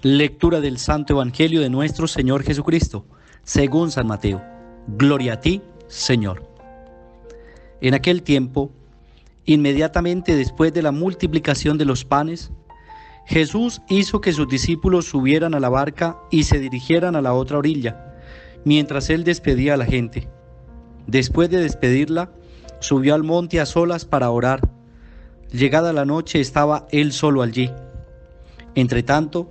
Lectura del Santo Evangelio de nuestro Señor Jesucristo, según San Mateo. Gloria a ti, Señor. En aquel tiempo, inmediatamente después de la multiplicación de los panes, Jesús hizo que sus discípulos subieran a la barca y se dirigieran a la otra orilla, mientras él despedía a la gente. Después de despedirla, subió al monte a solas para orar. Llegada la noche estaba él solo allí. Entretanto,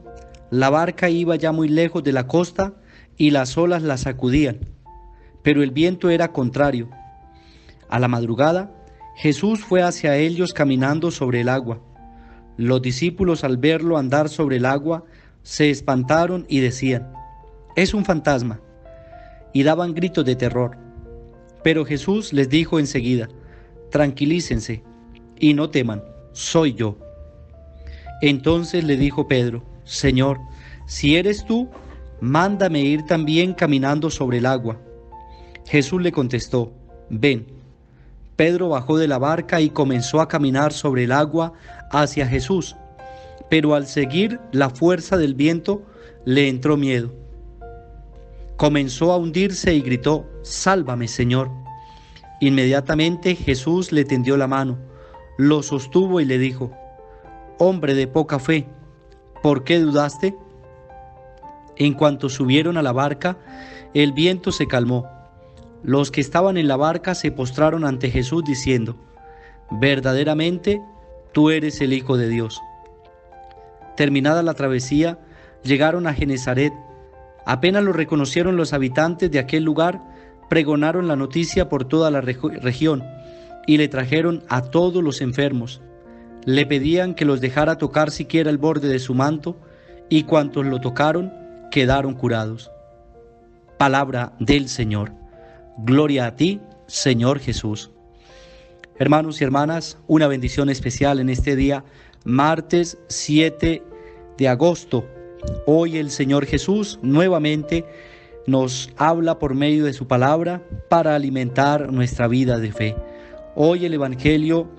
la barca iba ya muy lejos de la costa y las olas la sacudían, pero el viento era contrario. A la madrugada, Jesús fue hacia ellos caminando sobre el agua. Los discípulos, al verlo andar sobre el agua, se espantaron y decían: «Es un fantasma», y daban gritos de terror. Pero Jesús les dijo enseguida: «Tranquilícense y no teman, soy yo». Entonces le dijo Pedro: «Señor, si eres tú, mándame ir también caminando sobre el agua». Jesús le contestó: «Ven». Pedro bajó de la barca y comenzó a caminar sobre el agua hacia Jesús, pero al seguir la fuerza del viento le entró miedo. Comenzó a hundirse y gritó: «Sálvame, Señor». Inmediatamente Jesús le tendió la mano, lo sostuvo y le dijo: «Hombre de poca fe, ¿por qué dudaste?». En cuanto subieron a la barca, el viento se calmó. Los que estaban en la barca se postraron ante Jesús diciendo: «Verdaderamente, tú eres el Hijo de Dios». Terminada la travesía, llegaron a Genesaret. Apenas lo reconocieron los habitantes de aquel lugar, pregonaron la noticia por toda la región y le trajeron a todos los enfermos. Le pedían que los dejara tocar siquiera el borde de su manto, y cuantos lo tocaron quedaron curados. Palabra del Señor. Gloria a ti, Señor Jesús. Hermanos y hermanas, una bendición especial en este día, martes 7 de agosto. Hoy el Señor Jesús nuevamente nos habla por medio de su palabra para alimentar nuestra vida de fe. Hoy el Evangelio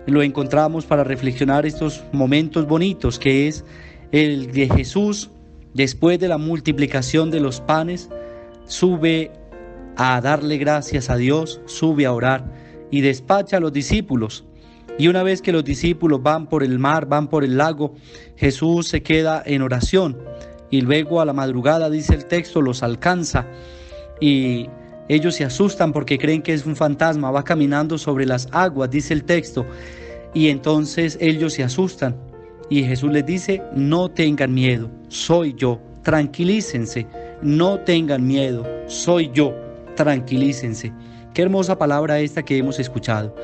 lo encontramos para reflexionar estos momentos bonitos, que es el de Jesús, después de la multiplicación de los panes, sube a darle gracias a Dios, sube a orar y despacha a los discípulos. Y una vez que los discípulos van por el mar, van por el lago, Jesús se queda en oración y luego a la madrugada, dice el texto, los alcanza y ellos se asustan porque creen que es un fantasma, va caminando sobre las aguas, dice el texto, y entonces ellos se asustan y Jesús les dice: «No tengan miedo, soy yo, tranquilícense, no tengan miedo, soy yo, tranquilícense». Qué hermosa palabra esta que hemos escuchado.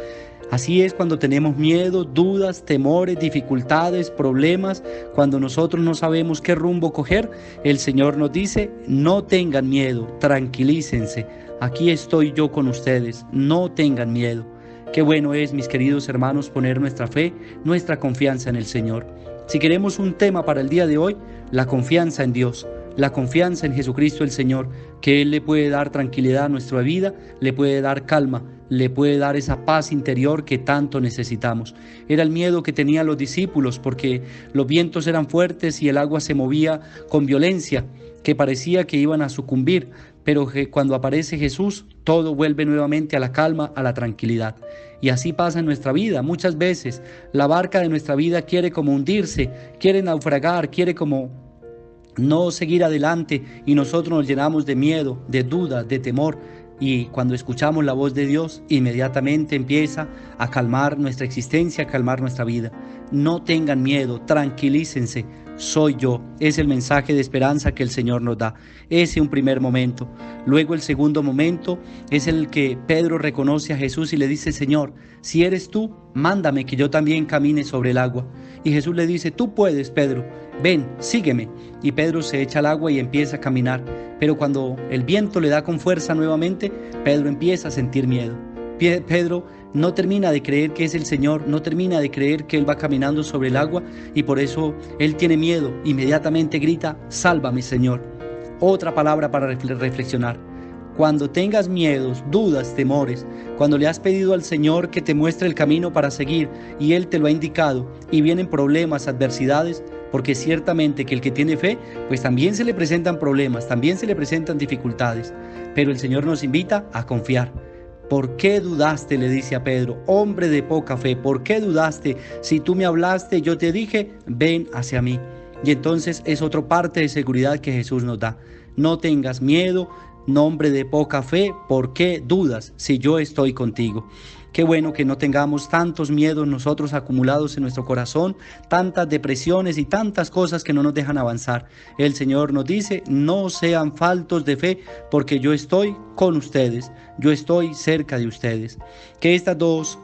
Así es cuando tenemos miedo, dudas, temores, dificultades, problemas, cuando nosotros no sabemos qué rumbo coger, el Señor nos dice: «No tengan miedo, tranquilícense, aquí estoy yo con ustedes, no tengan miedo». Qué bueno es, mis queridos hermanos, poner nuestra fe, nuestra confianza en el Señor. Si queremos un tema para el día de hoy, la confianza en Dios, la confianza en Jesucristo el Señor, que Él le puede dar tranquilidad a nuestra vida, le puede dar calma, le puede dar esa paz interior que tanto necesitamos. Era el miedo que tenían los discípulos porque los vientos eran fuertes y el agua se movía con violencia, que parecía que iban a sucumbir, pero que cuando aparece Jesús, todo vuelve nuevamente a la calma, a la tranquilidad. Y así pasa en nuestra vida. Muchas veces la barca de nuestra vida quiere como hundirse, quiere naufragar, quiere como no seguir adelante, y nosotros nos llenamos de miedo, de duda, de temor. Y cuando escuchamos la voz de Dios, inmediatamente empieza a calmar nuestra existencia, a calmar nuestra vida. No tengan miedo, tranquilícense, soy yo. Es el mensaje de esperanza que el Señor nos da. Ese es un primer momento. Luego el segundo momento es el que Pedro reconoce a Jesús y le dice: «Señor, si eres tú, mándame que yo también camine sobre el agua». Y Jesús le dice: «Tú puedes, Pedro, ven, sígueme». Y Pedro se echa al agua y empieza a caminar. Pero cuando el viento le da con fuerza nuevamente, Pedro empieza a sentir miedo. Pedro no termina de creer que es el Señor, no termina de creer que Él va caminando sobre el agua, y por eso él tiene miedo. Inmediatamente grita: «Sálvame, Señor». Otra palabra para reflexionar. Cuando tengas miedos, dudas, temores, cuando le has pedido al Señor que te muestre el camino para seguir y Él te lo ha indicado y vienen problemas, adversidades, porque ciertamente que el que tiene fe, pues también se le presentan problemas, también se le presentan dificultades, pero el Señor nos invita a confiar. ¿Por qué dudaste?, le dice a Pedro, hombre de poca fe, ¿por qué dudaste? Si tú me hablaste, yo te dije, ven hacia mí. Y entonces es otra parte de seguridad que Jesús nos da. No tengas miedo, hombre de poca fe, ¿por qué dudas si yo estoy contigo? Qué bueno que no tengamos tantos miedos nosotros acumulados en nuestro corazón, tantas depresiones y tantas cosas que no nos dejan avanzar. El Señor nos dice, no sean faltos de fe, porque yo estoy con ustedes, yo estoy cerca de ustedes. Que estas dos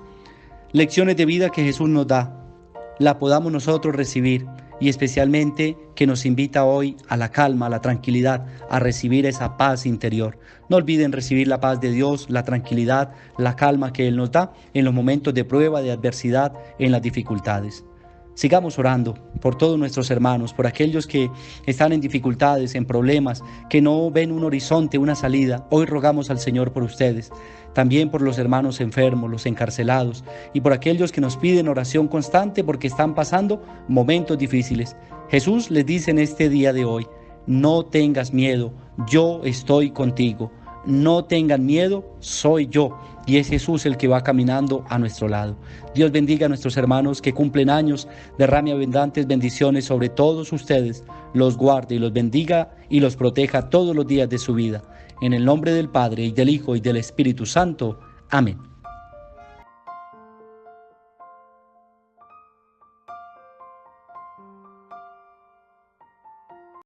lecciones de vida que Jesús nos da, la podamos nosotros recibir, y especialmente que nos invita hoy a la calma, a la tranquilidad, a recibir esa paz interior. No olviden recibir la paz de Dios, la tranquilidad, la calma que Él nos da en los momentos de prueba, de adversidad, en las dificultades. Sigamos orando por todos nuestros hermanos, por aquellos que están en dificultades, en problemas, que no ven un horizonte, una salida. Hoy rogamos al Señor por ustedes, también por los hermanos enfermos, los encarcelados, y por aquellos que nos piden oración constante porque están pasando momentos difíciles. Jesús les dice en este día de hoy, no tengas miedo, yo estoy contigo. No tengan miedo, soy yo. Y es Jesús el que va caminando a nuestro lado. Dios bendiga a nuestros hermanos que cumplen años, derrame abundantes bendiciones sobre todos ustedes, los guarde y los bendiga y los proteja todos los días de su vida. En el nombre del Padre, y del Hijo, y del Espíritu Santo. Amén.